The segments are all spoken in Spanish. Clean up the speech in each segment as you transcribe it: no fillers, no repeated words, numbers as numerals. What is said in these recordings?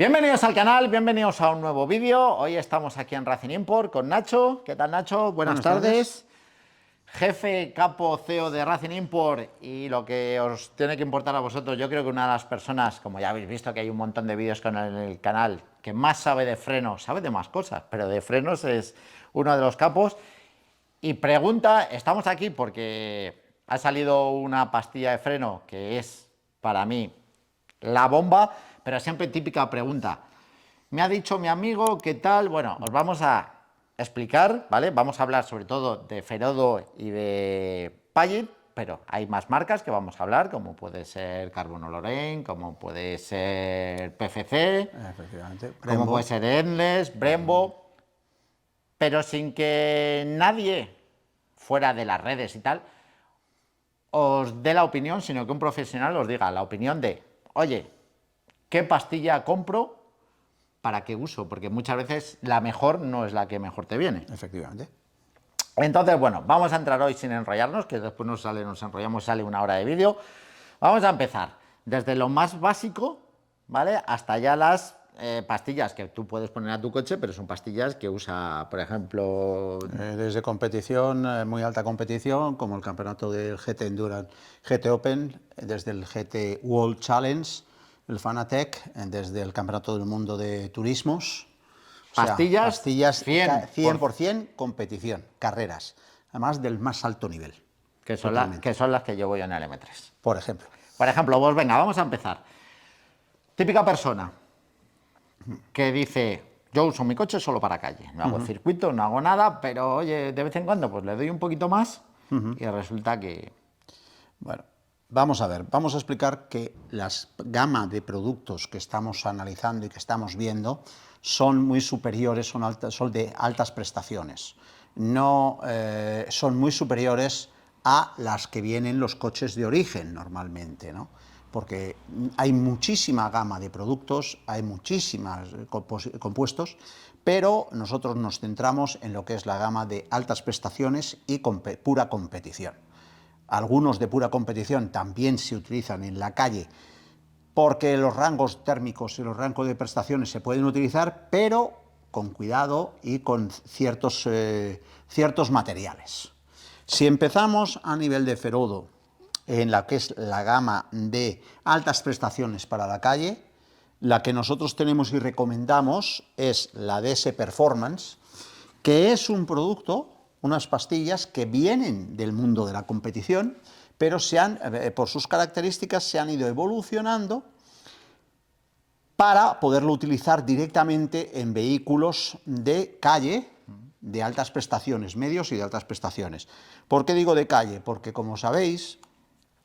Bienvenidos al canal, bienvenidos a un nuevo vídeo. Hoy estamos aquí en Racing Import con Nacho. ¿Qué tal, Nacho? Buenas tardes. Jefe, capo, CEO de Racing Import, y lo que os tiene que importar a vosotros, yo creo que una de las personas, como ya habéis visto que hay un montón de vídeos en el canal, que más sabe de frenos, sabe de más cosas, pero de frenos es uno de los capos. Y pregunta, estamos aquí porque ha salido una pastilla de freno que es, para mí, la bomba, pero siempre típica pregunta. Me ha dicho mi amigo, ¿qué tal? Bueno, os vamos a explicar, ¿vale? Vamos a hablar sobre todo de Ferodo y de Pagid, pero hay más marcas que vamos a hablar, como puede ser Carbono Lorraine, como puede ser PFC, efectivamente, como puede ser Endless, Brembo, pero sin que nadie fuera de las redes y tal os dé la opinión, sino que un profesional os diga la opinión de, oye, ¿qué pastilla compro? ¿Para qué uso? Porque muchas veces la mejor no es la que mejor te viene. efectivamente. Entonces, bueno, vamos a entrar hoy sin enrollarnos, que después nos enrollamos, sale una hora de vídeo. Vamos a empezar desde lo más básico, ¿vale? Hasta ya las pastillas que tú puedes poner a tu coche, pero son pastillas que usa, por ejemplo... Desde competición, muy alta competición, como el campeonato del GT Endurance, GT Open, desde el GT World Challenge, el Fanatec, desde el Campeonato del Mundo de Turismos. Pastillas, pastillas 100%, competición, carreras, además del más alto nivel. que son las que yo voy en el M3. Por ejemplo. Por ejemplo, pues venga, vamos a empezar. Típica persona que dice, yo uso mi coche solo para calle, no hago circuito, no hago nada, pero oye, de vez en cuando pues le doy un poquito más y resulta que... Bueno, vamos a ver, vamos a explicar que la gama de productos que estamos analizando y que estamos viendo son muy superiores, son de altas prestaciones. No son muy superiores a las que vienen los coches de origen normalmente, ¿no? Porque hay muchísima gama de productos, hay muchísimos compuestos, pero nosotros nos centramos en lo que es la gama de altas prestaciones y pura competición. Algunos de pura competición también se utilizan en la calle porque los rangos térmicos y los rangos de prestaciones se pueden utilizar, pero con cuidado y con ciertos materiales. Si empezamos a nivel de Ferodo, en la que es la gama de altas prestaciones para la calle, la que nosotros tenemos y recomendamos es la DS Performance, que es un producto, unas pastillas que vienen del mundo de la competición, pero por sus características se han ido evolucionando para poderlo utilizar directamente en vehículos de calle de altas prestaciones, medios y de altas prestaciones. ¿Por qué digo de calle? Porque, como sabéis,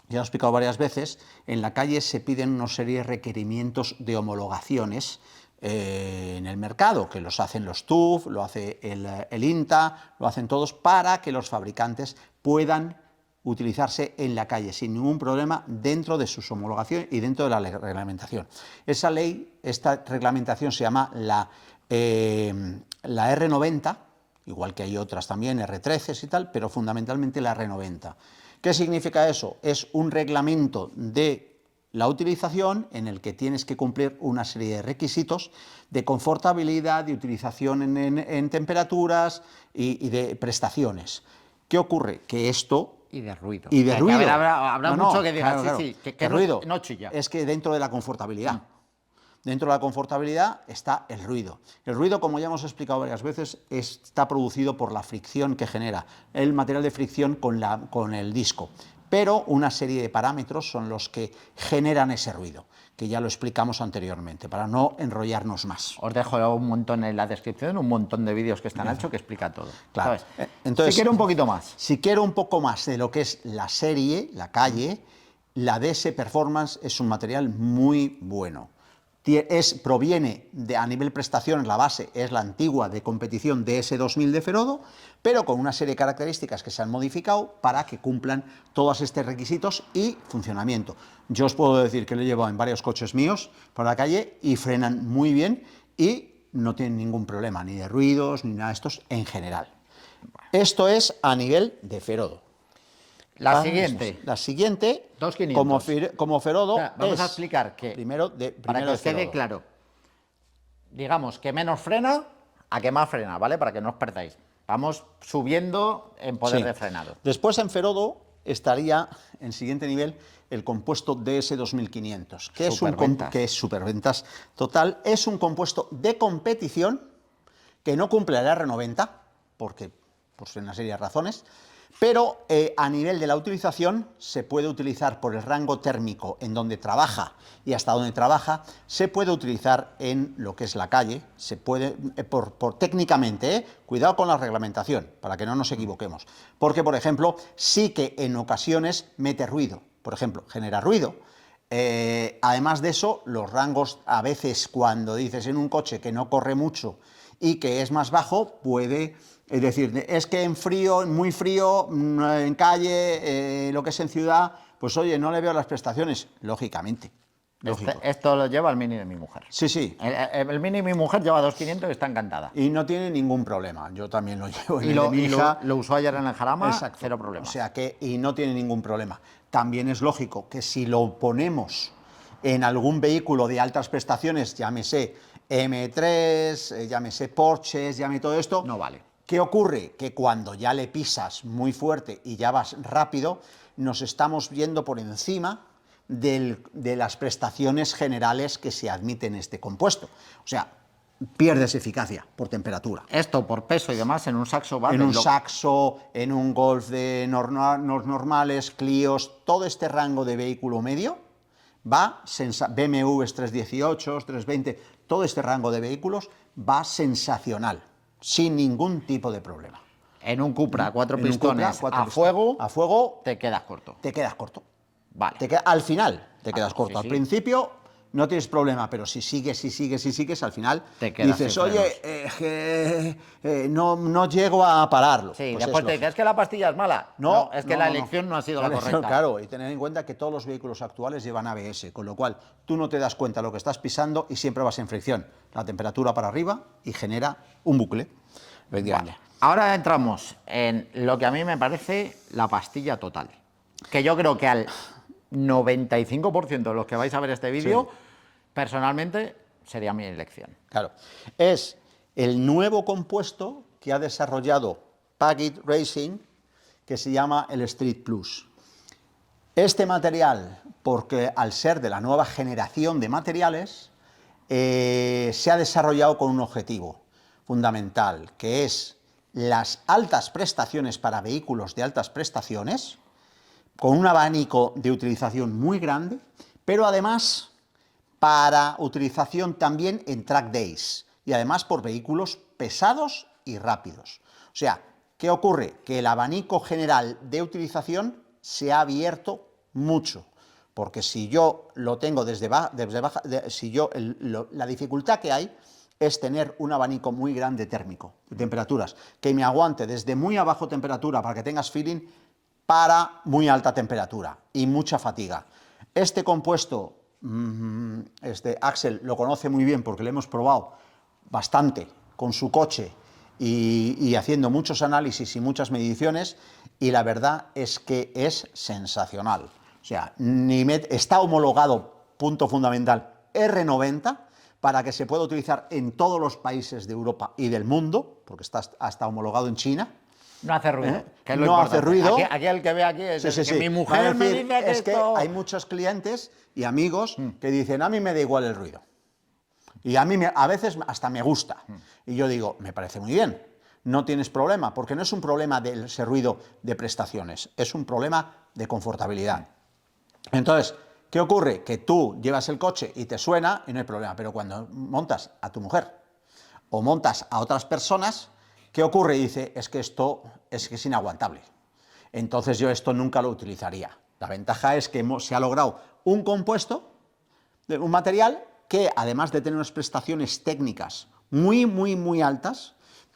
ya lo he explicado varias veces, en la calle se piden una serie de requerimientos de homologaciones en el mercado, que los hacen los TÜV, lo hace el INTA, lo hacen todos, para que los fabricantes puedan utilizarse en la calle sin ningún problema dentro de sus homologaciones y dentro de la reglamentación. Esa ley, esta reglamentación se llama la R90, igual que hay otras también, R13 y tal, pero fundamentalmente la R90. ¿Qué significa eso? Es un reglamento de la utilización en el que tienes que cumplir una serie de requisitos de confortabilidad, de utilización en temperaturas y de prestaciones. ¿Qué ocurre? Que esto... Y de ruido. Y de ruido. Habrá mucho que diga, claro, sí, que ruido no chilla. es que dentro de la confortabilidad. Dentro de la confortabilidad está el ruido. El ruido, como ya hemos explicado varias veces, está producido por la fricción que genera el material de fricción con el disco. Pero una serie de parámetros son los que generan ese ruido, que ya lo explicamos anteriormente, para no enrollarnos más. Os dejo un montón en la descripción, un montón de vídeos que están hechos que explica todo. Claro. ¿Sabes? Entonces, si quiero un poquito más. Si quiero un poco más de lo que es la serie, la calle, la DS Performance es un material muy bueno. Proviene a nivel prestaciones, la base es la antigua de competición DS2000 de Ferodo, pero con una serie de características que se han modificado para que cumplan todos estos requisitos y funcionamiento. Yo os puedo decir que lo he llevado en varios coches míos por la calle y frenan muy bien y no tienen ningún problema, ni de ruidos, ni nada de estos en general. Esto es a nivel de Ferodo. La siguiente, como Ferodo, vamos a explicar que, primero para que os quede Ferodo. claro, digamos, que menos frena a que más frena, ¿vale? Para que no os perdáis. Vamos subiendo en poder Sí. de frenado. Después en Ferodo estaría en siguiente nivel el compuesto DS2500, Superventas. que es superventas total, es un compuesto de competición que no cumple el R90, porque por una serie de razones, pero a nivel de la utilización se puede utilizar por el rango térmico en donde trabaja y hasta donde trabaja, se puede utilizar en lo que es la calle, se puede, técnicamente, cuidado con la reglamentación, para que no nos equivoquemos, porque por ejemplo, sí que en ocasiones mete ruido, por ejemplo, genera ruido. Además de eso, los rangos, a veces cuando dices en un coche que no corre mucho y que es más bajo, puede... Es decir, es que en frío, muy frío, en calle, lo que es en ciudad, pues oye, no le veo las prestaciones, lógicamente. Lógico. Esto lo lleva el Mini de mi mujer. Sí, sí. El Mini de mi mujer lleva 2.500 y está encantada. Y no tiene ningún problema. Yo también lo llevo en Y el de mi hija. lo usó ayer en el Jarama, Exacto. cero problema. O sea que, y no tiene ningún problema. También es lógico que si lo ponemos en algún vehículo de altas prestaciones, llámese M3, llámese Porsches, llámese todo esto, no vale. ¿Qué ocurre? Que cuando ya le pisas muy fuerte y ya vas rápido, nos estamos viendo por encima de las prestaciones generales que se admiten en este compuesto. O sea, pierdes eficacia por temperatura. Esto por peso y demás en un Saxo va. En un Saxo, en un Golf de normales, Clios, todo este rango de vehículo medio va, BMWs 318, 320, todo este rango de vehículos va sensacional, sin ningún tipo de problema. En un Cupra, cuatro pistones, a fuego, te quedas corto. Te quedas corto. Vale. Al final te quedas corto. Sí, Al sí. principio no tienes problema, pero si sigues, al final te quedas dices, oye, no llego a pararlo. Sí, Pues después te dices, es que la pastilla es mala. No, es que la elección no ha sido la correcta. Claro, y tener en cuenta que todos los vehículos actuales llevan ABS, con lo cual tú no te das cuenta de lo que estás pisando y siempre vas en fricción. La temperatura para arriba y genera un bucle. Vale. Ahora entramos en lo que a mí me parece la pastilla total. Que yo creo que al 95% de los que vais a ver este vídeo, sí, personalmente, sería mi elección. Claro. Es el nuevo compuesto que ha desarrollado Pagid Racing, que se llama el Street Plus. Este material, porque al ser de la nueva generación de materiales, se ha desarrollado con un objetivo fundamental, que es las altas prestaciones para vehículos de altas prestaciones, con un abanico de utilización muy grande, pero además para utilización también en track days y además por vehículos pesados y rápidos. O sea, ¿qué ocurre? Que el abanico general de utilización se ha abierto mucho, porque si yo lo tengo desde baja, la dificultad que hay es tener un abanico muy grande térmico, de temperaturas, que me aguante desde muy a bajo temperatura para que tengas feeling para muy alta temperatura y mucha fatiga. Este compuesto, Axel lo conoce muy bien porque lo hemos probado bastante con su coche y haciendo muchos análisis y muchas mediciones, y la verdad es que es sensacional. O sea, está homologado, punto fundamental, R90, para que se pueda utilizar en todos los países de Europa y del mundo, porque está hasta homologado en China. No hace ruido. Que es no hace ruido. Aquí el que ve aquí es sí, que mi mujer me dice que que hay muchos clientes y amigos que dicen, a mí me da igual el ruido. Y a mí a veces hasta me gusta. Y yo digo, me parece muy bien, no tienes problema, porque no es un problema de ese ruido de prestaciones, es un problema de confortabilidad. Entonces, ¿qué ocurre? Que tú llevas el coche y te suena y no hay problema, pero cuando montas a tu mujer o montas a otras personas, ¿qué ocurre? Y dice, es que esto es inaguantable. Entonces yo esto nunca lo utilizaría. La ventaja es que se ha logrado un compuesto, un material que además de tener unas prestaciones técnicas muy, muy, muy altas,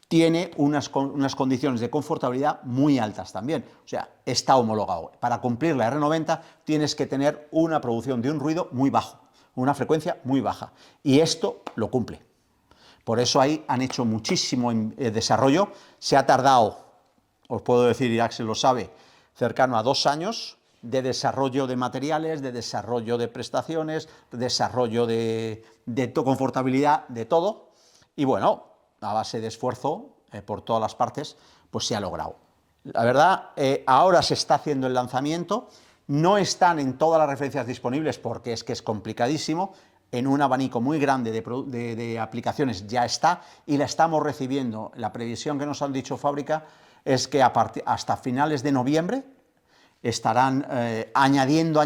tiene unas condiciones de confortabilidad muy altas también. O sea, está homologado. Para cumplir la R90 tienes que tener una producción de un ruido muy bajo, una frecuencia muy baja. Y esto lo cumple. Por eso ahí han hecho muchísimo desarrollo. Se ha tardado, os puedo decir, y Axel lo sabe, cercano a 2 años de desarrollo de materiales, de desarrollo de prestaciones, de desarrollo de confortabilidad, de todo. Y bueno, a base de esfuerzo por todas las partes, pues se ha logrado. La verdad, ahora se está haciendo el lanzamiento, no están en todas las referencias disponibles porque es que es complicadísimo, en un abanico muy grande de aplicaciones ya está y la estamos recibiendo. La previsión que nos han dicho fábrica es que hasta finales de noviembre estarán añadiendo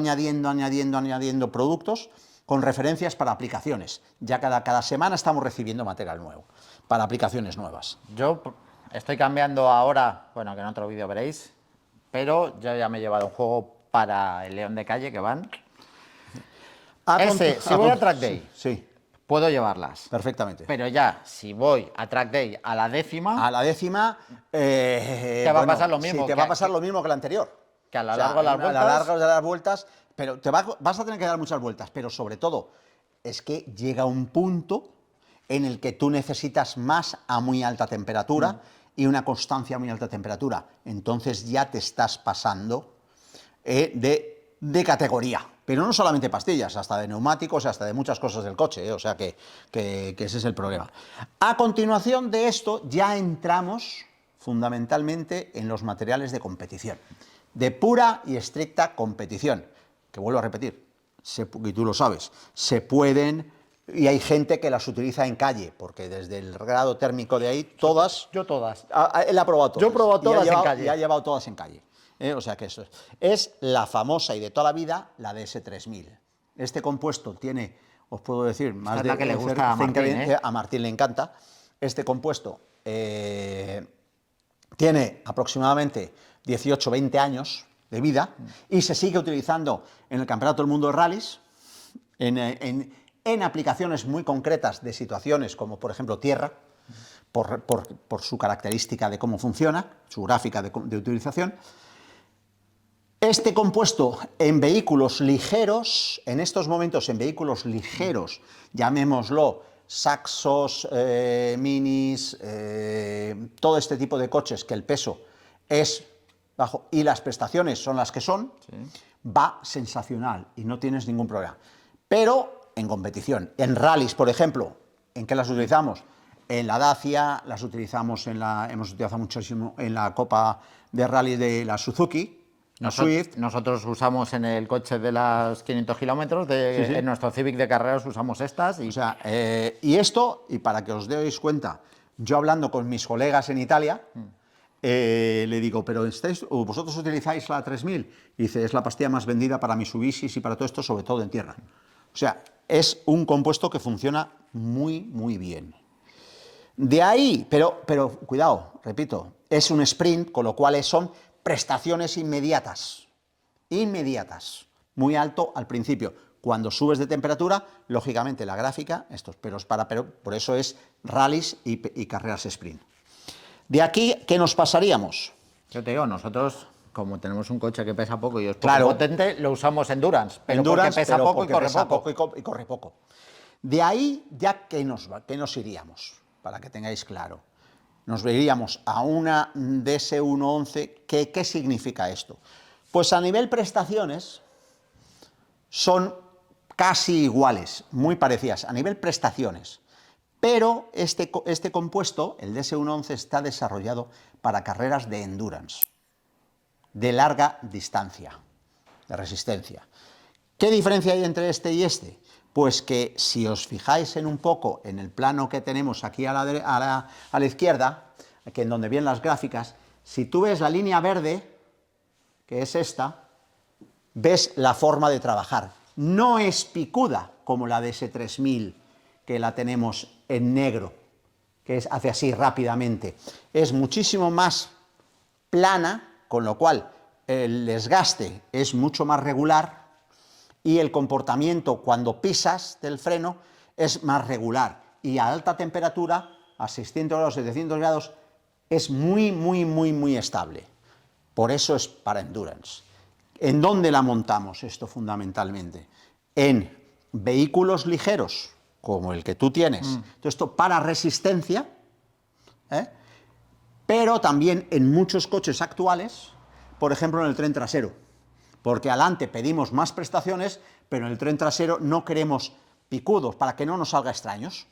productos con referencias para aplicaciones. Ya cada semana estamos recibiendo material nuevo para aplicaciones nuevas. Yo estoy cambiando ahora, bueno, que en otro vídeo veréis, pero yo ya me he llevado un juego para el León de Calle que van. Si voy a Track Day, sí, puedo llevarlas. Perfectamente. Pero ya, si voy a Track Day a la décima... A la décima... te va a pasar lo mismo. Sí, te va a pasar lo mismo que la anterior. Que a lo largo de las vueltas... A lo largo de las vueltas, pero vas a tener que dar muchas vueltas, pero sobre todo, es que llega un punto en el que tú necesitas más a muy alta temperatura y una constancia a muy alta temperatura. Entonces ya te estás pasando de categoría. Pero no solamente pastillas, hasta de neumáticos, hasta de muchas cosas del coche, o sea que ese es el problema. A continuación de esto ya entramos fundamentalmente en los materiales de competición, de pura y estricta competición, que vuelvo a repetir, y tú lo sabes, se pueden, y hay gente que las utiliza en calle, porque desde el grado térmico de ahí, todas... Yo todas. Él ha probado todas. Yo he probado todas en calle. Y ha llevado todas en calle. O sea que eso es la famosa y de toda la vida, la DS3000. Este compuesto tiene, os puedo decir, más es la que le gusta a Martín, a Martín le encanta. Este compuesto tiene aproximadamente 18-20 años de vida y se sigue utilizando en el Campeonato del Mundo de Rallys, en aplicaciones muy concretas de situaciones como, por ejemplo, tierra, por su característica de cómo funciona, su gráfica de utilización. Este compuesto en vehículos ligeros, en estos momentos en vehículos ligeros, llamémoslo saxos, minis, todo este tipo de coches que el peso es bajo y las prestaciones son las que son, sí, va sensacional y no tienes ningún problema. Pero en competición, en rallies, por ejemplo, ¿en qué las utilizamos? En la Dacia, las utilizamos hemos utilizado muchísimo en la Copa de Rally de la Suzuki, Swift. Nosotros usamos en el coche de las 500 kilómetros, en nuestro Civic de carreras usamos estas. O sea, y esto, y para que os deis cuenta, yo hablando con mis colegas en Italia, le digo, pero vosotros utilizáis la 3000, y dice, es la pastilla más vendida para Mitsubishis y para todo esto, sobre todo en tierra. O sea, es un compuesto que funciona muy, muy bien. De ahí, pero cuidado, repito, es un sprint, con lo cual son prestaciones inmediatas, muy alto al principio. Cuando subes de temperatura, lógicamente la gráfica, pero por eso es rallies y carreras sprint. De aquí, ¿qué nos pasaríamos? Yo te digo, nosotros, como tenemos un coche que pesa poco y es poco potente, lo usamos endurance, pero porque pesa poco y corre poco. De ahí, ya ¿qué nos iríamos? Para que tengáis claro. Nos veríamos a una DS111, ¿qué significa esto? Pues a nivel prestaciones son casi iguales, muy parecidas, a nivel prestaciones, pero este compuesto, el DS111, está desarrollado para carreras de endurance, de larga distancia, de resistencia. ¿Qué diferencia hay entre este y este? Pues que si os fijáis un poco en el plano que tenemos aquí a la izquierda, aquí en donde vienen las gráficas, si tú ves la línea verde, que es esta, ves la forma de trabajar. No es picuda como la DS3000, que la tenemos en negro, que hace así rápidamente. Es muchísimo más plana, con lo cual el desgaste es mucho más regular, y el comportamiento cuando pisas del freno es más regular, y a alta temperatura, a 600 grados, 700 grados, es muy estable. Por eso es para endurance. ¿En dónde la montamos esto fundamentalmente? En vehículos ligeros, como el que tú tienes. Esto para resistencia, pero también en muchos coches actuales, por ejemplo en el tren trasero. Porque adelante pedimos más prestaciones, pero en el tren trasero no queremos picudos para que no nos salga extraños.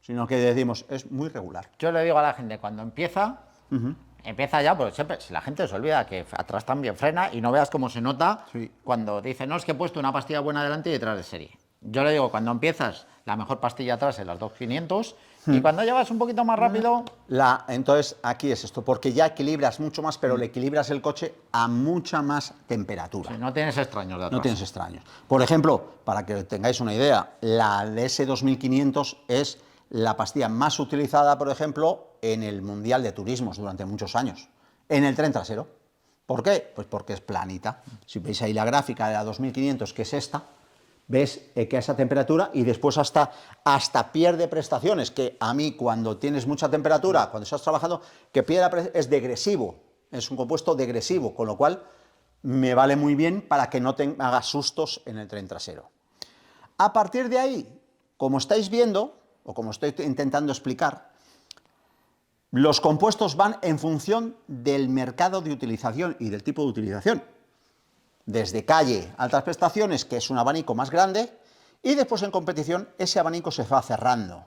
O sino que decimos, es muy regular. Yo le digo a la gente, cuando empieza, empieza ya, porque siempre, si la gente se olvida que atrás también frena y no veas cómo se nota Sí. cuando dice, no, es que he puesto una pastilla buena delante y detrás de serie. Yo le digo, cuando empiezas, la mejor pastilla atrás es las 2500 y cuando llevas un poquito más rápido... Entonces, aquí es esto, porque ya equilibras mucho más, pero le equilibras el coche a mucha más temperatura. Sí, no tienes extraños de atrás. No tienes extraños. Por ejemplo, para que tengáis una idea, la DS2500 es la pastilla más utilizada, por ejemplo, en el Mundial de Turismos durante muchos años, en el tren trasero. ¿Por qué? Pues porque es planita. Si veis ahí la gráfica de la 2500, que es esta, ves que a esa temperatura y después hasta pierde prestaciones, que a mí cuando tienes mucha temperatura, cuando estás trabajando, que es degresivo, es un compuesto degresivo, con lo cual me vale muy bien para que no te hagas sustos en el tren trasero. A partir de ahí, como estáis viendo, o como estoy intentando explicar, los compuestos van en función del mercado de utilización y del tipo de utilización. Desde calle, altas prestaciones, que es un abanico más grande, y después en competición ese abanico se va cerrando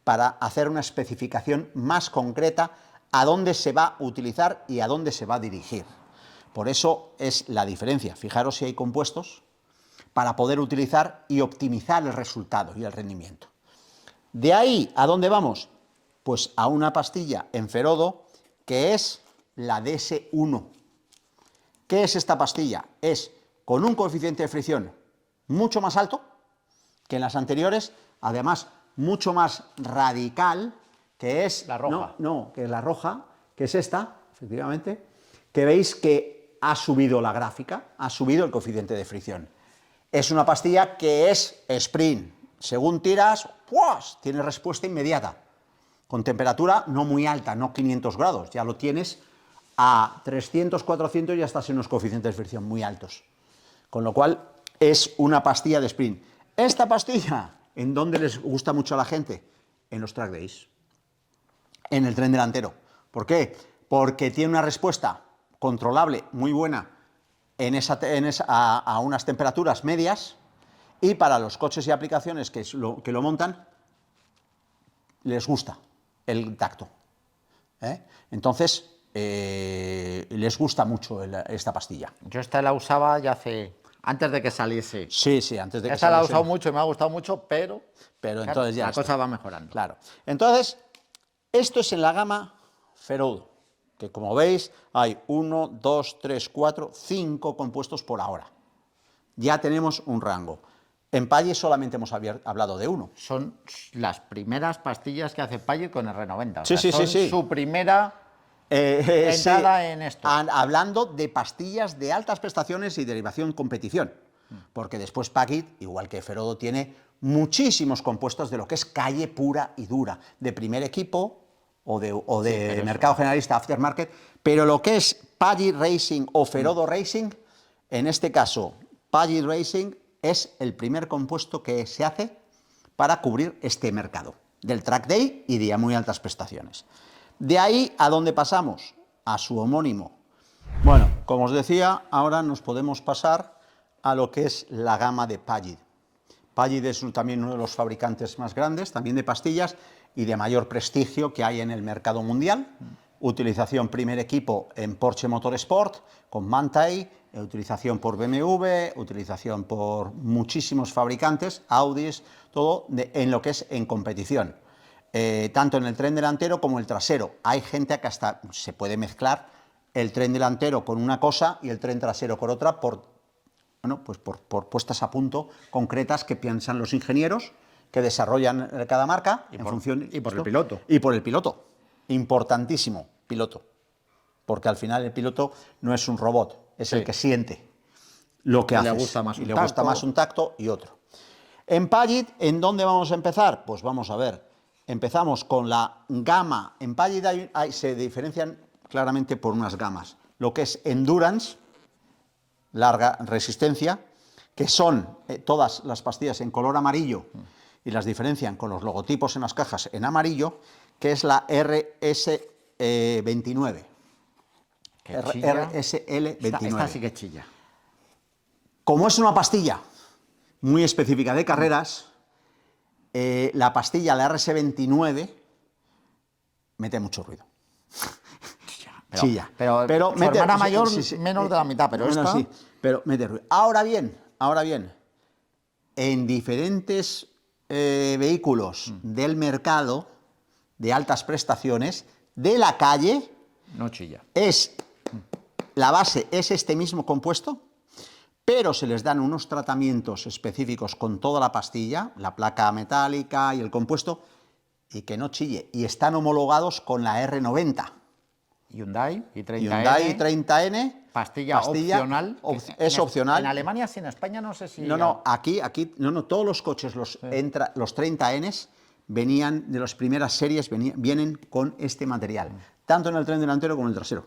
para hacer una especificación más concreta a dónde se va a utilizar y a dónde se va a dirigir. Por eso es la diferencia. Fijaros si hay compuestos para poder utilizar y optimizar el resultado y el rendimiento. De ahí, ¿a dónde vamos? Pues a una pastilla en Ferodo que es la DS1. ¿Qué es esta pastilla? Es con un coeficiente de fricción mucho más alto que en las anteriores, además mucho más radical, que es la roja. Que es la roja, que es esta, efectivamente, que veis que ha subido la gráfica, ha subido el coeficiente de fricción. Es una pastilla que es sprint. Según tiras, ¡puas!, tiene respuesta inmediata, con temperatura no muy alta, no 500 grados, ya lo tienes a 300, 400 ya estás en unos coeficientes de fricción muy altos. Con lo cual es una pastilla de sprint. Esta pastilla, ¿en dónde les gusta mucho a la gente? En los track days, en el tren delantero. ¿Por qué? Porque tiene una respuesta controlable, muy buena, a unas temperaturas medias, y para los coches y aplicaciones que lo montan, les gusta el tacto. Entonces, les gusta mucho esta pastilla. Yo esta la usaba ya antes de que saliese. Sí, antes de que esta la he saliese. usado mucho y me ha gustado mucho, pero entonces ya la está. cosa va mejorando. Claro. Entonces, esto es en la gama Ferodo, que como veis hay 1, 2, 3, 4, 5 compuestos por ahora. Ya tenemos un rango. En Paggi solamente hemos hablado de uno. Son las primeras pastillas que hace Paggi con el R90. Sí, son su primera entrada en esto. Hablando de pastillas de altas prestaciones y derivación competición. Porque después Paggi, igual que Ferodo, tiene muchísimos compuestos de lo que es calle pura y dura, de primer equipo o de mercado generalista, aftermarket, pero lo que es Paggi Racing o Ferodo Racing, en este caso Paggi Racing es el primer compuesto que se hace para cubrir este mercado del track day y de muy altas prestaciones. De ahí, ¿a dónde pasamos? A su homónimo. Bueno, como os decía, ahora nos podemos pasar a lo que es la gama de Paggi. Paggi es también uno de los fabricantes más grandes, también de pastillas y de mayor prestigio que hay en el mercado mundial. Utilización primer equipo en Porsche Motorsport, con Manthey, utilización por BMW, utilización por muchísimos fabricantes, Audis, todo en lo que es en competición. Tanto en el tren delantero como el trasero. Hay gente que hasta se puede mezclar el tren delantero con una cosa y el tren trasero con otra por puestas a punto concretas que piensan los ingenieros que desarrollan cada marca y por el piloto. Y por el piloto. Importantísimo, piloto. Porque al final el piloto no es un robot, es el que siente lo que hace. Le gusta más le gusta más un tacto y otro. En Paggi, ¿en dónde vamos a empezar? Pues vamos a ver. Empezamos con la gama. En Paggi se diferencian claramente por unas gamas. Lo que es Endurance, larga resistencia, que son todas las pastillas en color amarillo y las diferencian con los logotipos en las cajas en amarillo, que es la RS29. RSL29. Esta sí que chilla. Como es una pastilla muy específica de carreras, La pastilla, la RS29, mete mucho ruido. Chilla. Pero su mete, hermana mayor sí, menos de la mitad, pero bueno, esta... sí, pero mete ruido. Ahora bien, en diferentes vehículos del mercado de altas prestaciones, de la calle, No chilla. la base es este mismo compuesto, pero se les dan unos tratamientos específicos con toda la pastilla, la placa metálica y el compuesto, y que no chille. Y están homologados con la R90. Hyundai i30N. Hyundai i30N. Pastilla opcional. Es opcional. En Alemania sí, en España no sé si... No, aquí, todos los coches, los 30Ns, venían de las primeras series, vienen con este material, tanto en el tren delantero como en el trasero.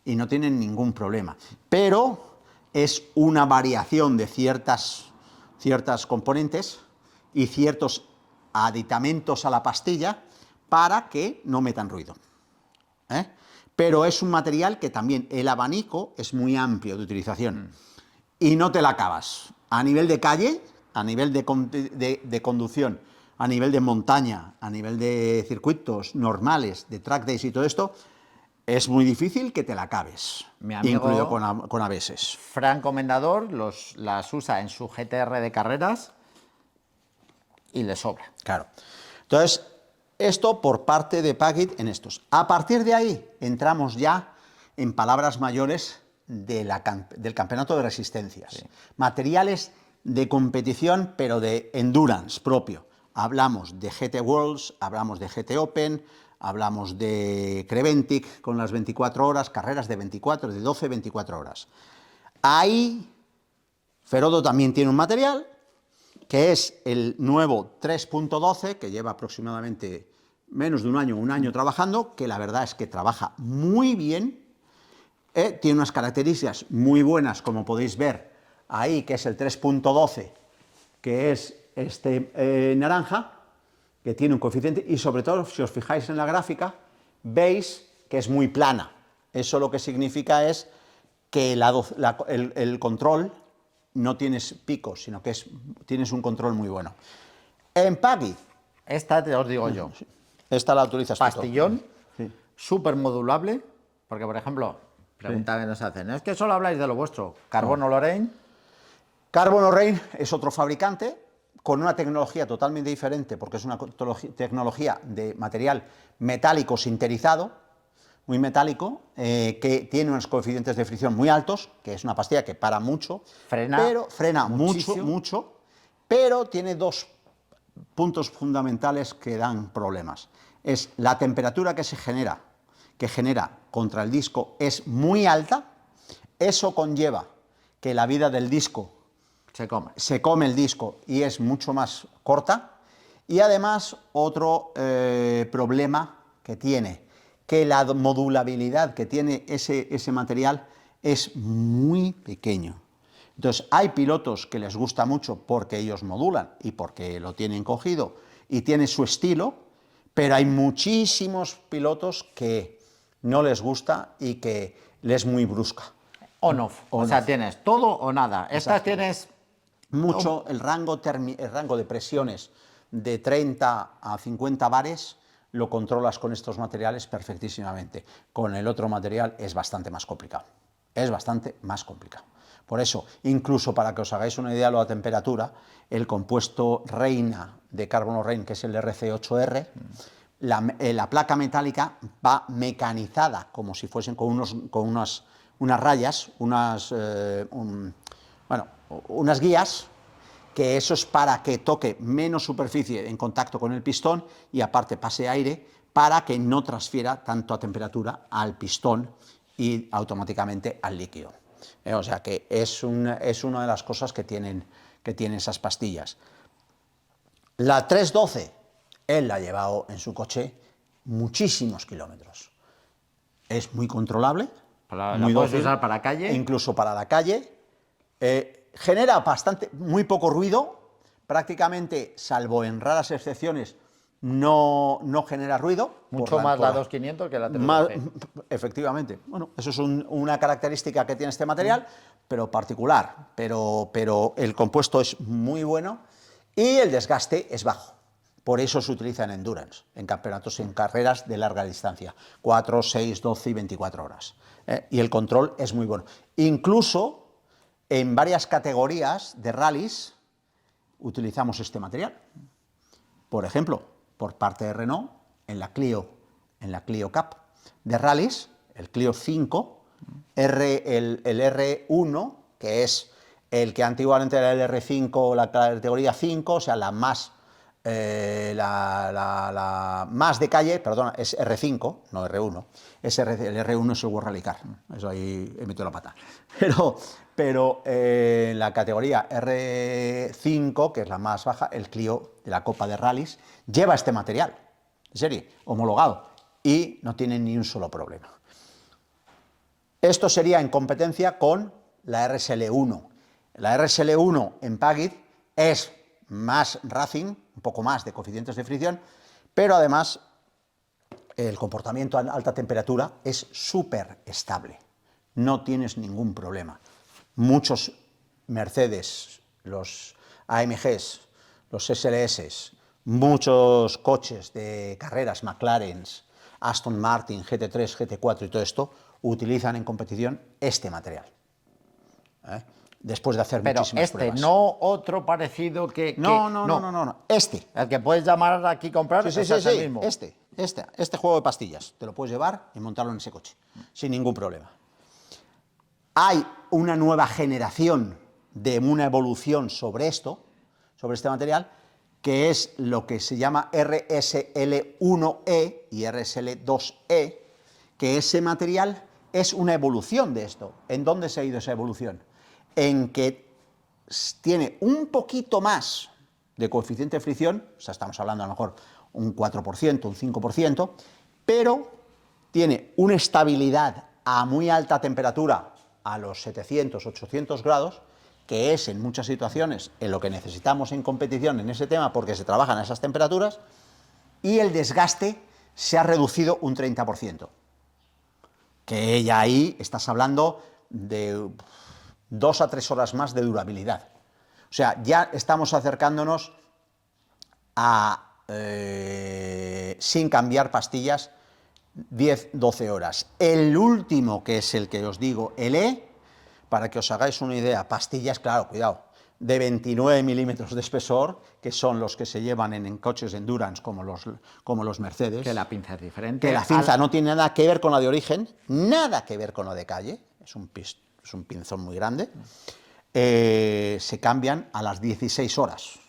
Y no tienen ningún problema. Pero es una variación de ciertas componentes y ciertos aditamentos a la pastilla para que no metan ruido. Pero es un material que también el abanico es muy amplio de utilización y no te la acabas. A nivel de calle, a nivel de conducción, a nivel de montaña, a nivel de circuitos normales, de track days y todo esto, es muy difícil que te la acabes, Mi amigo incluido con ABS. Fran Comendador las usa en su GTR de carreras y le sobra. Claro. Entonces, esto por parte de Pagid en estos. A partir de ahí entramos ya en palabras mayores del campeonato de resistencias. Sí. Materiales de competición, pero de endurance propio. Hablamos de GT Worlds, hablamos de GT Open, hablamos de Creventic con las 24 horas, carreras de 24, de 12, 24 horas. Ahí Ferodo también tiene un material, que es el nuevo 3.12, que lleva aproximadamente menos de un año trabajando, que la verdad es que trabaja muy bien, tiene unas características muy buenas, como podéis ver ahí, que es el 3.12, que es este naranja, que tiene un coeficiente, y sobre todo, si os fijáis en la gráfica, veis que es muy plana. Eso lo que significa es que el control no tienes picos, sino que tienes un control muy bueno. En Pagid, esta te os digo yo. Esta la utilizas tú. Pastillón, súper modulable, porque por ejemplo, pregunta que nos hacen, es que solo habláis de lo vuestro. Carbono Lorraine. Carbono Lorraine es otro fabricante con una tecnología totalmente diferente, porque es una tecnología de material metálico sinterizado, muy metálico, que tiene unos coeficientes de fricción muy altos, que es una pastilla que para mucho, frena mucho, pero tiene dos puntos fundamentales que dan problemas. Es la temperatura que genera contra el disco es muy alta, eso conlleva que la vida del disco se come el disco y es mucho más corta, y además otro problema que tiene, que la modulabilidad que tiene ese material es muy pequeño. Entonces hay pilotos que les gusta mucho porque ellos modulan y porque lo tienen cogido y tiene su estilo, pero hay muchísimos pilotos que no les gusta y que les es muy brusca. On-off, o sea, tienes todo o nada. Estas tienes... Mucho, el rango de presiones de 30 a 50 bares lo controlas con estos materiales perfectísimamente. Con el otro material es bastante más complicado. Por eso, incluso para que os hagáis una idea de la temperatura, el compuesto reina de Carbono Lorraine, que es el RC8R, la placa metálica va mecanizada, como si fuesen con unas rayas, unas guías, que eso es para que toque menos superficie en contacto con el pistón y aparte pase aire para que no transfiera tanto a temperatura al pistón y automáticamente al líquido. O sea que es una de las cosas que tienen esas pastillas. La 312, él la ha llevado en su coche muchísimos kilómetros. Es muy controlable. ¿La puedes usar para calle? Incluso para la calle. Genera muy poco ruido, prácticamente, salvo en raras excepciones, no genera ruido. Mucho más la 2500 que la 312. Efectivamente. Bueno, eso es una característica que tiene este material, pero particular. Pero el compuesto es muy bueno y el desgaste es bajo. Por eso se utiliza en endurance, en campeonatos, en carreras de larga distancia, 4, 6, 12 y 24 horas. Y el control es muy bueno. Incluso en varias categorías de rallies utilizamos este material. Por ejemplo, por parte de Renault, en la Clio Cup de rallies, el Clio 5, el R1, que es el que antiguamente era el R5, la categoría 5, o sea, la más más de calle, perdona, es R5, no R1, el R1 es el World Rally Car, eso ahí he metido la pata, pero la categoría R5, que es la más baja, el Clio de la Copa de Rallys, lleva este material, en serie, homologado, y no tiene ni un solo problema. Esto sería en competencia con la RSL1. La RSL1 en Pagid es más racing, un poco más de coeficientes de fricción, pero además el comportamiento a alta temperatura es súper estable, no tienes ningún problema. Muchos Mercedes, los AMGs, los SLS, muchos coches de carreras, McLaren, Aston Martin, GT3, GT4 y todo esto, utilizan en competición este material. Después de hacer muchísimas pruebas. No otro parecido que... No, este. El que puedes llamar aquí y comprar, Sí, es el mismo. Este juego de pastillas, te lo puedes llevar y montarlo en ese coche, sin ningún problema. Hay una nueva generación de una evolución sobre esto, sobre este material, que es lo que se llama RSL1E y RSL2E, que ese material es una evolución de esto. ¿En dónde se ha ido esa evolución? En que tiene un poquito más de coeficiente de fricción, o sea, estamos hablando a lo mejor un 4%, un 5%, pero tiene una estabilidad a muy alta temperatura, a los 700, 800 grados, que es en muchas situaciones en lo que necesitamos en competición en ese tema, porque se trabajan a esas temperaturas, y el desgaste se ha reducido un 30%, que ya ahí estás hablando de 2 a 3 horas más de durabilidad. O sea, ya estamos acercándonos a, sin cambiar pastillas, 10-12 horas. El último, que es el que os digo, el E, para que os hagáis una idea, pastillas, claro, cuidado, de 29 milímetros de espesor, que son los que se llevan en coches de endurance como los Mercedes. Que la pinza es diferente. Que la pinza no tiene nada que ver con la de origen, nada que ver con la de calle, es un pinzón muy grande, se cambian a las 16 horas.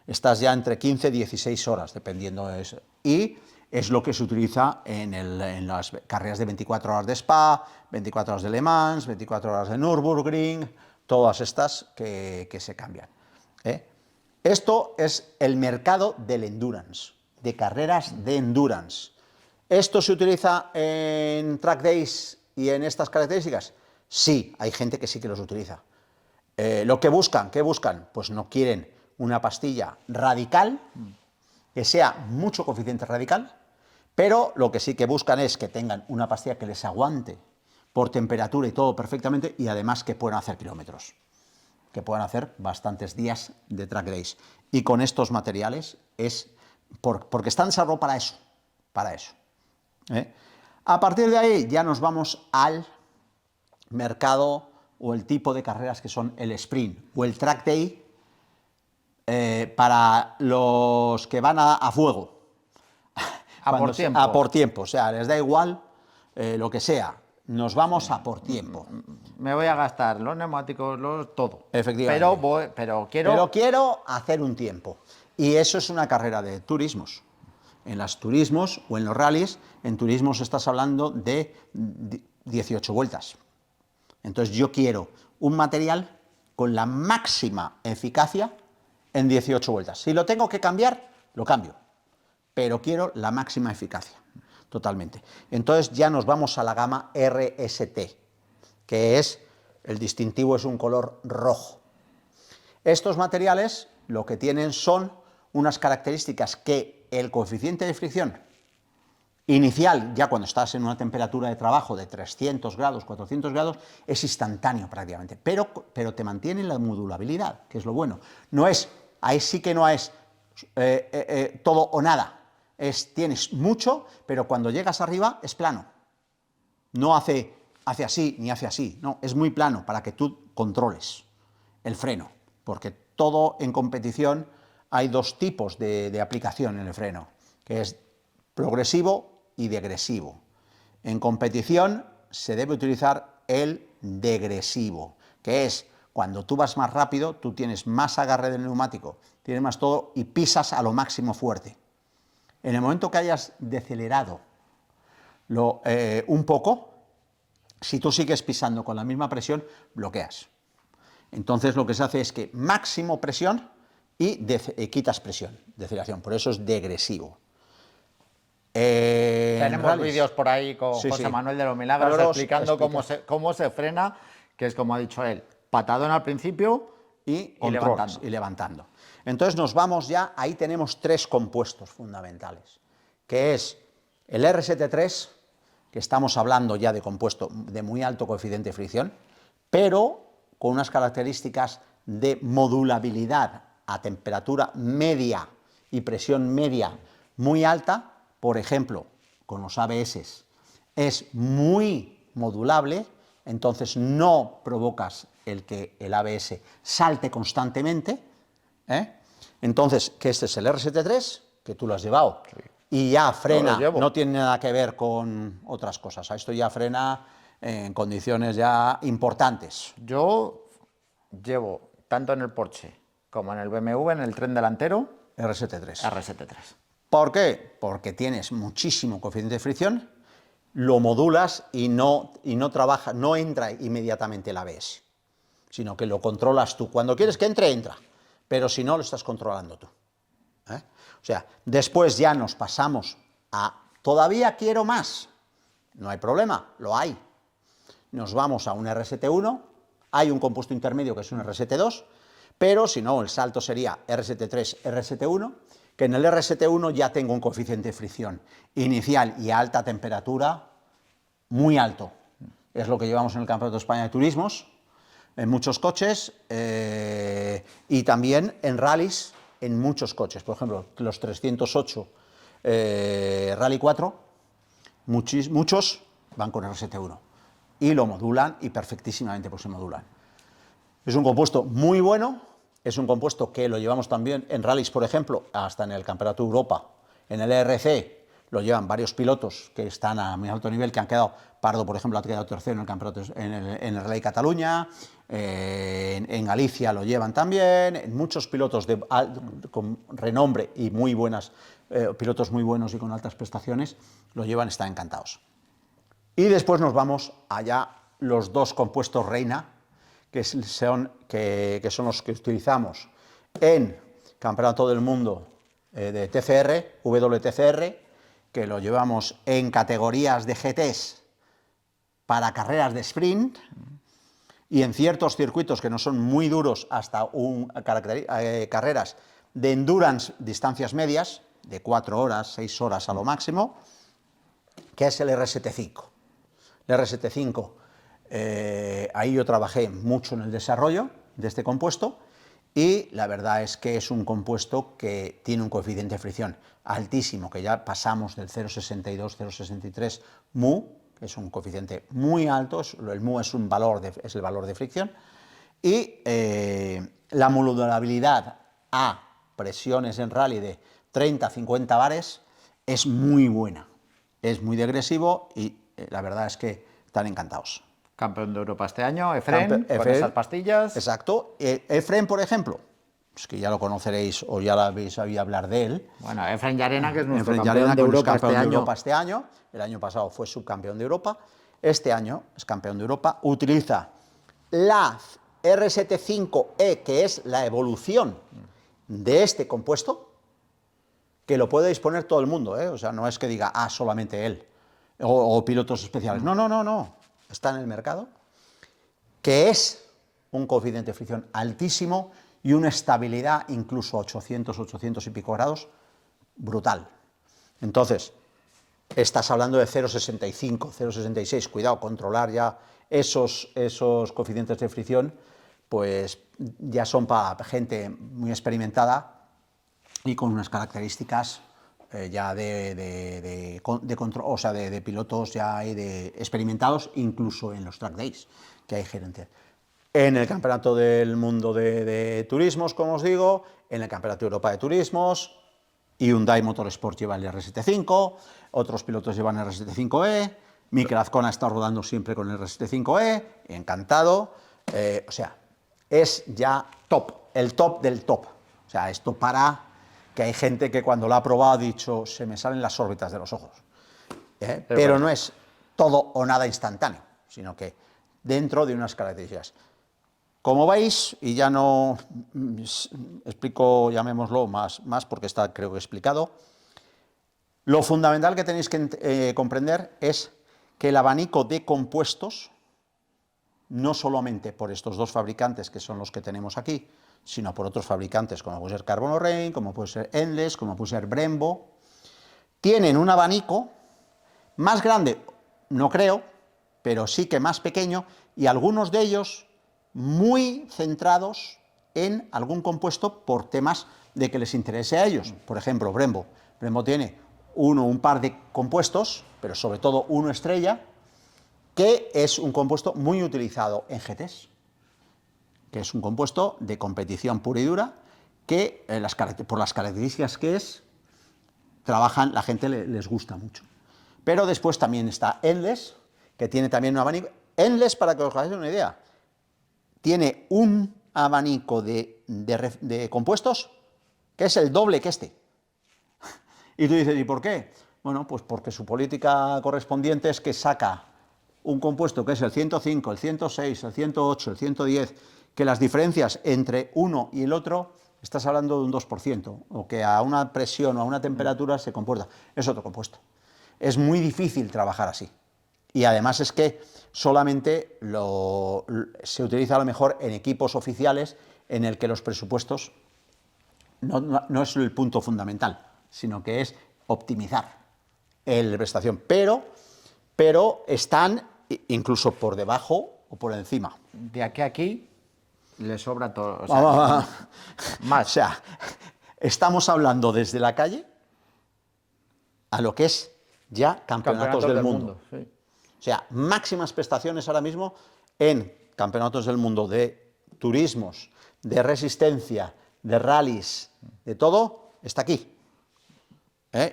Estás ya entre 15 y 16 horas, dependiendo de eso. Y es lo que se utiliza en las carreras de 24 horas de Spa, 24 horas de Le Mans, 24 horas de Nürburgring, todas estas que se cambian. Esto es el mercado del endurance, de carreras de endurance. ¿Esto se utiliza en track days y en estas características? Sí, hay gente que sí que los utiliza. ¿Lo que buscan? ¿Qué buscan? Pues no quieren una pastilla radical, que sea mucho coeficiente radical, pero lo que sí que buscan es que tengan una pastilla que les aguante por temperatura y todo perfectamente, y además que puedan hacer kilómetros, que puedan hacer bastantes días de track days. Y con estos materiales es porque están desarrollados para eso. A partir de ahí ya nos vamos al mercado o el tipo de carreras que son el sprint o el track day, para los que van a fuego. A por tiempo, o sea, les da igual lo que sea, nos vamos a por tiempo. Me voy a gastar los neumáticos, todo. Efectivamente. Pero quiero hacer un tiempo. Y eso es una carrera de turismos. En los turismos o en los rallies, en turismos estás hablando de 18 vueltas. Entonces yo quiero un material con la máxima eficacia en 18 vueltas. Si lo tengo que cambiar, lo cambio, pero quiero la máxima eficacia, totalmente. Entonces ya nos vamos a la gama RST, que es, el distintivo es un color rojo. Estos materiales lo que tienen son unas características que el coeficiente de fricción inicial, ya cuando estás en una temperatura de trabajo de 300 grados, 400 grados, es instantáneo prácticamente, pero te mantiene la modulabilidad, que es lo bueno. No es, ahí sí que no es todo o nada. Tienes mucho, pero cuando llegas arriba es plano. No hace así ni hace así, no, es muy plano para que tú controles el freno, porque todo en competición hay dos tipos de aplicación en el freno, que es progresivo y degresivo. En competición se debe utilizar el degresivo, que es cuando tú vas más rápido, tú tienes más agarre del neumático, tienes más todo y pisas a lo máximo fuerte. En el momento que hayas decelerado un poco, si tú sigues pisando con la misma presión, bloqueas. Entonces lo que se hace es que máximo presión y quitas presión, deceleración, por eso es degresivo. Tenemos vídeos por ahí con José Manuel de los Milagros explicando cómo se frena, que es como ha dicho él, patadón al principio y levantando. Entonces nos vamos ya, ahí tenemos tres compuestos fundamentales, que es el RST3, que estamos hablando ya de compuesto de muy alto coeficiente de fricción, pero con unas características de modulabilidad a temperatura media y presión media muy alta. Por ejemplo, con los ABS es muy modulable, entonces no provocas el que el ABS salte constantemente, Entonces, que este es el RST3, que tú lo has llevado, sí. Y ya frena, no tiene nada que ver con otras cosas, esto ya frena en condiciones ya importantes. Yo llevo, tanto en el Porsche como en el BMW, en el tren delantero, RST3. ¿Por qué? Porque tienes muchísimo coeficiente de fricción, lo modulas y no trabaja, no entra inmediatamente el ABS, sino que lo controlas tú. Cuando quieres que entre, entra, pero si no, lo estás controlando tú. O sea, después ya nos pasamos a todavía quiero más. No hay problema, lo hay. Nos vamos a un RST1, hay un compuesto intermedio que es un RST2, pero si no, el salto sería RST3, RST1, que en el RST1 ya tengo un coeficiente de fricción inicial y a alta temperatura muy alto. Es lo que llevamos en el Campeonato de España de Turismos, en muchos coches y también en rallies, en muchos coches. Por ejemplo, los 308 Rally 4, muchos van con RST1 y lo modulan y perfectísimamente pues se modulan. Es un compuesto muy bueno, es un compuesto que lo llevamos también en rallies, por ejemplo, hasta en el Campeonato de Europa, en el ERC, lo llevan varios pilotos que están a muy alto nivel, que han quedado, Pardo, por ejemplo, ha quedado tercero en el campeonato, en el Rally Cataluña, en Galicia lo llevan también, en muchos pilotos con renombre y muy buenas, pilotos muy buenos y con altas prestaciones, lo llevan, están encantados. Y después nos vamos allá los dos compuestos reina, que son los que utilizamos en Campeonato del Mundo de TCR, WTCR, que lo llevamos en categorías de GTs para carreras de sprint y en ciertos circuitos que no son muy duros hasta carreras de endurance, distancias medias, de 4 horas, 6 horas a lo máximo, que es el RST5. El RST5, ahí yo trabajé mucho en el desarrollo de este compuesto y la verdad es que es un compuesto que tiene un coeficiente de fricción altísimo, que ya pasamos del 0,62, 0,63 mu, que es un coeficiente muy alto, el mu es el valor de fricción, y la modulabilidad a presiones en rally de 30-50 bares es muy buena, es muy degresivo y la verdad es que están encantados. Campeón de Europa este año, Efren, con esas pastillas. Exacto. Efren, por ejemplo, es que ya lo conoceréis o ya lo habéis oído hablar de él. Bueno, Efren Llarena, que es nuestro campeón de Europa este año. El año pasado fue subcampeón de Europa. Este año es campeón de Europa. Utiliza la RST5E, que es la evolución de este compuesto, que lo puede disponer todo el mundo, O sea, no es que diga, solamente él, o pilotos especiales. No. Está en el mercado, que es un coeficiente de fricción altísimo y una estabilidad incluso 800 y pico grados, brutal. Entonces, estás hablando de 0,65, 0,66, cuidado, controlar ya esos coeficientes de fricción, pues ya son para gente muy experimentada y con unas características ya control, o sea, de pilotos ya experimentados, incluso en los track days, que hay gerentes. En el Campeonato del Mundo de Turismos, como os digo, en el Campeonato de Europa de Turismos, Hyundai Motorsport lleva el RST5, otros pilotos llevan el RST5E, Mikel Azcona está rodando siempre con el RST5E, encantado, o sea, es ya top, el top del top. O sea, esto para que hay gente que cuando lo ha probado ha dicho, se me salen las órbitas de los ojos. Pero no es todo o nada instantáneo, sino que dentro de unas características. Como veis, y ya no explico, llamémoslo más porque está creo que explicado, lo fundamental que tenéis que comprender es que el abanico de compuestos, no solamente por estos dos fabricantes que son los que tenemos aquí, sino por otros fabricantes como puede ser Carbono Rain, como puede ser Endless, como puede ser Brembo, tienen un abanico más grande, no creo, pero sí que más pequeño, y algunos de ellos muy centrados en algún compuesto por temas de que les interese a ellos. Por ejemplo, Brembo. Brembo tiene un par de compuestos, pero sobre todo uno estrella, que es un compuesto muy utilizado en GTs, que es un compuesto de competición pura y dura, que por las características que es, trabajan, la gente les gusta mucho. Pero después también está Endless, que tiene también un abanico. Endless, para que os hagáis una idea, tiene un abanico de compuestos que es el doble que este. Y tú dices, ¿y por qué? Bueno, pues porque su política correspondiente es que saca un compuesto que es el 105, el 106, el 108, el 110, que las diferencias entre uno y el otro, estás hablando de un 2%, o que a una presión o a una temperatura se comporta. Es otro compuesto. Es muy difícil trabajar así. Y además es que solamente se utiliza a lo mejor en equipos oficiales en el que los presupuestos no es el punto fundamental, sino que es optimizar la prestación. Pero están incluso por debajo o por encima. De aquí a aquí le sobra todo. Más. O sea, estamos hablando desde la calle a lo que es ya campeonatos del mundo. Sí. O sea, máximas prestaciones ahora mismo en campeonatos del mundo de turismos, de resistencia, de rallies, de todo, está aquí.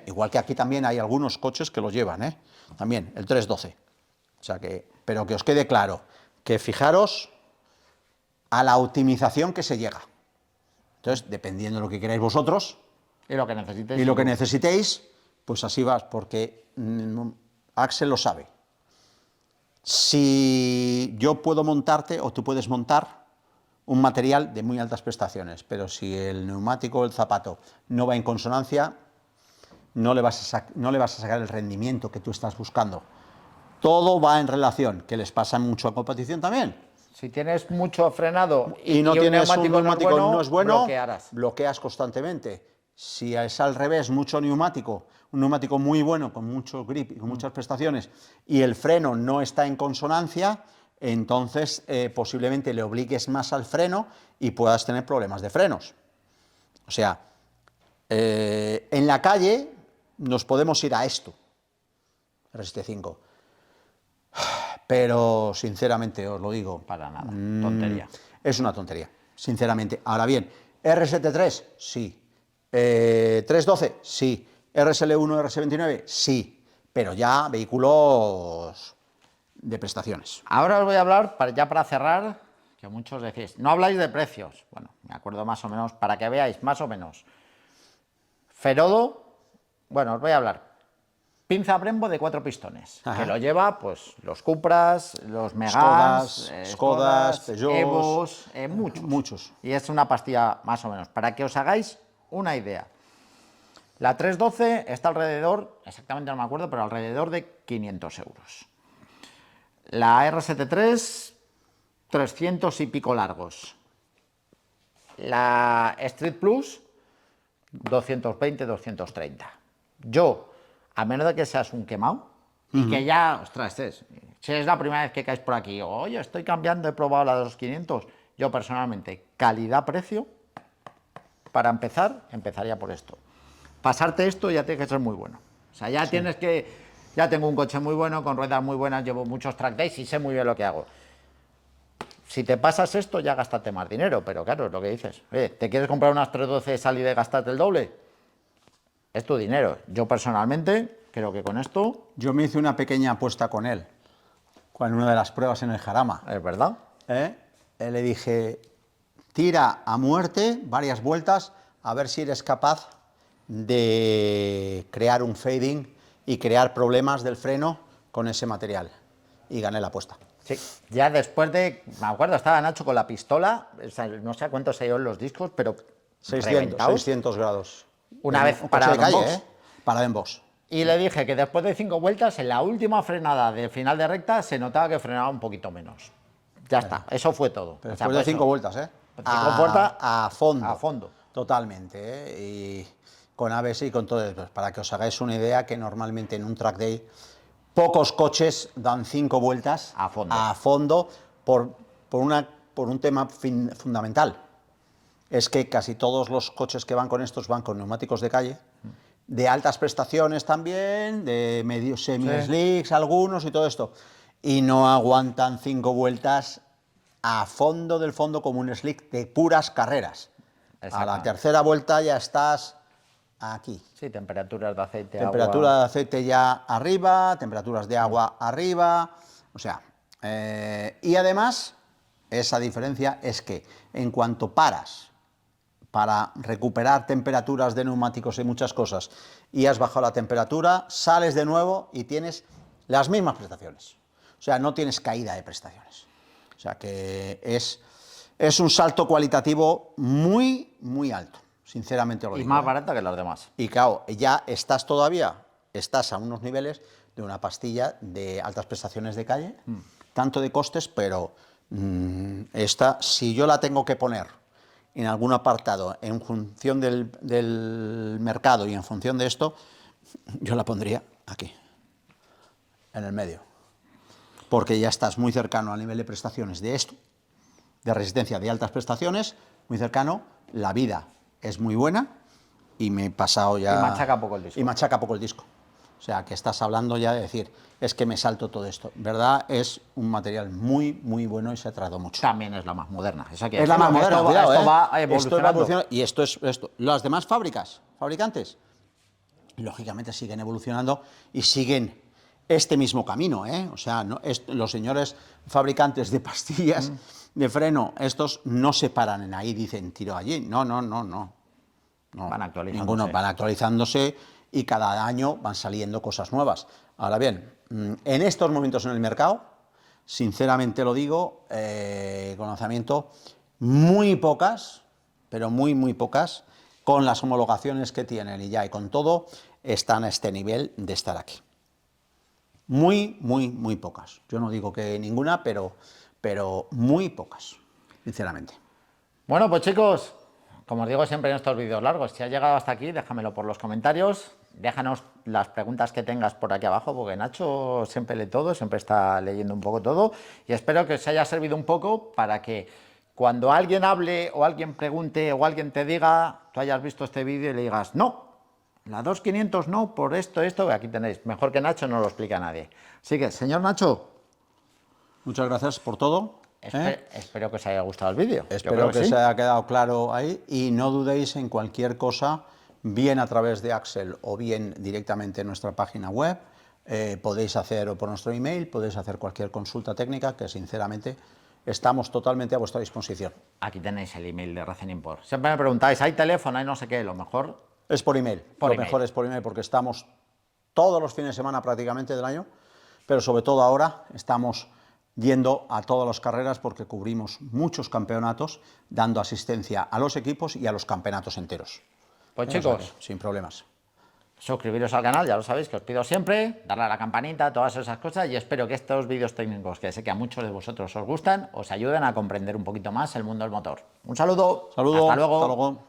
Igual que aquí también hay algunos coches que lo llevan, también, el 312. O sea que, pero que os quede claro, que fijaros a la optimización que se llega. Entonces, dependiendo de lo que queráis vosotros y lo que necesitéis, pues así vas, porque Axel lo sabe. Si yo puedo montarte o tú puedes montar un material de muy altas prestaciones, pero si el neumático o el zapato no va en consonancia, no le vas a sacar el rendimiento que tú estás buscando. Todo va en relación, que les pasa mucho a competición también. Si tienes mucho frenado y no tienes un neumático no es bueno, bloquearás. Bloqueas constantemente. Si es al revés, mucho neumático, un neumático muy bueno, con mucho grip y con muchas prestaciones, y el freno no está en consonancia, entonces posiblemente le obligues más al freno y puedas tener problemas de frenos. O sea, en la calle nos podemos ir a esto, RST5. Pero, sinceramente, os lo digo... Para nada, tontería. Es una tontería, sinceramente. Ahora bien, RST3, sí. 312, sí. RSL1, RS29, sí. Pero ya vehículos de prestaciones. Ahora os voy a hablar, ya para cerrar, que muchos decís, no habláis de precios. Bueno, me acuerdo más o menos, para que veáis, más o menos. Ferodo, bueno, os voy a hablar. Pinza Brembo de 4 pistones, que lo lleva pues los Cupras, los Megas, Skodas, Peugeot, Evos, muchos. Y es una pastilla más o menos, para que os hagáis una idea. La 312 está alrededor, exactamente no me acuerdo, pero alrededor de 500 euros. La RST3, 300 y pico largos. La Street Plus, 220, 230. Yo, a menos de que seas un quemado y que ya, ostras, si es la primera vez que caes por aquí, oye, estoy cambiando, he probado la de los 500, yo personalmente, calidad-precio, para empezar, empezaría por esto. Pasarte esto ya tiene que ser muy bueno. O sea, ya tienes que... Ya tengo un coche muy bueno, con ruedas muy buenas, llevo muchos track days y sé muy bien lo que hago. Si te pasas esto, ya gástate más dinero, pero claro, es lo que dices. Oye, ¿te quieres comprar unas 312 salir de gastarte el doble? Es tu dinero. Yo personalmente creo que con esto... Yo me hice una pequeña apuesta con él, en una de las pruebas en el Jarama. Es verdad. Le dije, tira a muerte varias vueltas, a ver si eres capaz de crear un fading y crear problemas del freno con ese material. Y gané la apuesta. Sí, ya después de... Me acuerdo, estaba Nacho con la pistola, o sea, no sé a cuántos se en los discos, pero 600 grados. Una vez parado parado en en box. box. Parado en box. Y le dije que después de 5 vueltas, en la última frenada de final de recta, se notaba que frenaba un poquito menos. Ya está, eso fue todo. Pero O sea, después de pues 5 vueltas, a fondo. A fondo. Totalmente, Y con ABS y con todo eso. Para que os hagáis una idea que normalmente en un track day pocos coches dan 5 vueltas a fondo por un tema fundamental. Es que casi todos los coches que van con estos van con neumáticos de calle, de altas prestaciones también, de medio semi-slicks algunos y todo esto, y no aguantan 5 vueltas a fondo del fondo como un slick de puras carreras. A la tercera vuelta ya estás aquí. Sí, temperaturas de aceite, Temperatura agua. de aceite ya arriba, temperaturas de agua arriba, o sea, y además esa diferencia es que en cuanto paras para recuperar temperaturas de neumáticos y muchas cosas y has bajado la temperatura, sales de nuevo y tienes las mismas prestaciones, o sea, no tienes caída de prestaciones, o sea que es un salto cualitativo muy, muy alto. Sinceramente lo digo. Y más barata que las demás. Y claro, ya estás a unos niveles de una pastilla de altas prestaciones de calle, tanto de costes, pero esta, si yo la tengo que poner en algún apartado en función del mercado y en función de esto, yo la pondría aquí, en el medio. Porque ya estás muy cercano al nivel de prestaciones de esto, de resistencia de altas prestaciones, muy cercano, la vida es muy buena y me he pasado ya... Y machaca poco el disco. Y machaca poco el disco. O sea, que estás hablando ya de decir, es que me salto todo esto. ¿Verdad? Es un material muy, muy bueno y se ha tratado mucho. También es la más moderna. Es la más moderna, esto, cuidado, esto va evolucionando. Esto va evolucionando. Y esto es esto. Las demás fabricantes, lógicamente siguen evolucionando y siguen este mismo camino, O sea, los señores fabricantes de pastillas de freno, estos no se paran en ahí, dicen tiro allí. No. Van actualizándose. Ninguno, van actualizándose y cada año van saliendo cosas nuevas. Ahora bien, en estos momentos en el mercado, sinceramente lo digo, con lanzamiento, muy pocas, pero muy, muy pocas, con las homologaciones que tienen y con todo, están a este nivel de estar aquí. Muy, muy, muy pocas. Yo no digo que ninguna, pero muy pocas, sinceramente. Bueno, pues chicos, como os digo siempre en estos vídeos largos, si has llegado hasta aquí, déjamelo por los comentarios, déjanos las preguntas que tengas por aquí abajo, porque Nacho siempre lee todo, siempre está leyendo un poco todo, y espero que os haya servido un poco para que cuando alguien hable o alguien pregunte o alguien te diga, tú hayas visto este vídeo y le digas, no, la 2500 no, por esto, aquí tenéis, mejor que Nacho no lo explica nadie. Así que, señor Nacho. Muchas gracias por todo. Espero que os haya gustado el vídeo. Espero que se haya quedado claro ahí y no dudéis en cualquier cosa, bien a través de Axel o bien directamente en nuestra página web. Podéis hacer o por nuestro email, podéis hacer cualquier consulta técnica que sinceramente estamos totalmente a vuestra disposición. Aquí tenéis el email de Racing Import. Siempre me preguntáis, ¿hay teléfono? ¿Hay no sé qué? Lo mejor... Es por email. Mejor es por email porque estamos todos los fines de semana prácticamente del año, pero sobre todo ahora estamos yendo a todas las carreras porque cubrimos muchos campeonatos, dando asistencia a los equipos y a los campeonatos enteros. Pues chicos, sin problemas. Suscribiros al canal, ya lo sabéis, que os pido siempre, darle a la campanita, todas esas cosas, y espero que estos vídeos técnicos, que sé que a muchos de vosotros os gustan, os ayuden a comprender un poquito más el mundo del motor. Un saludo. Saludo. Hasta luego. Hasta luego.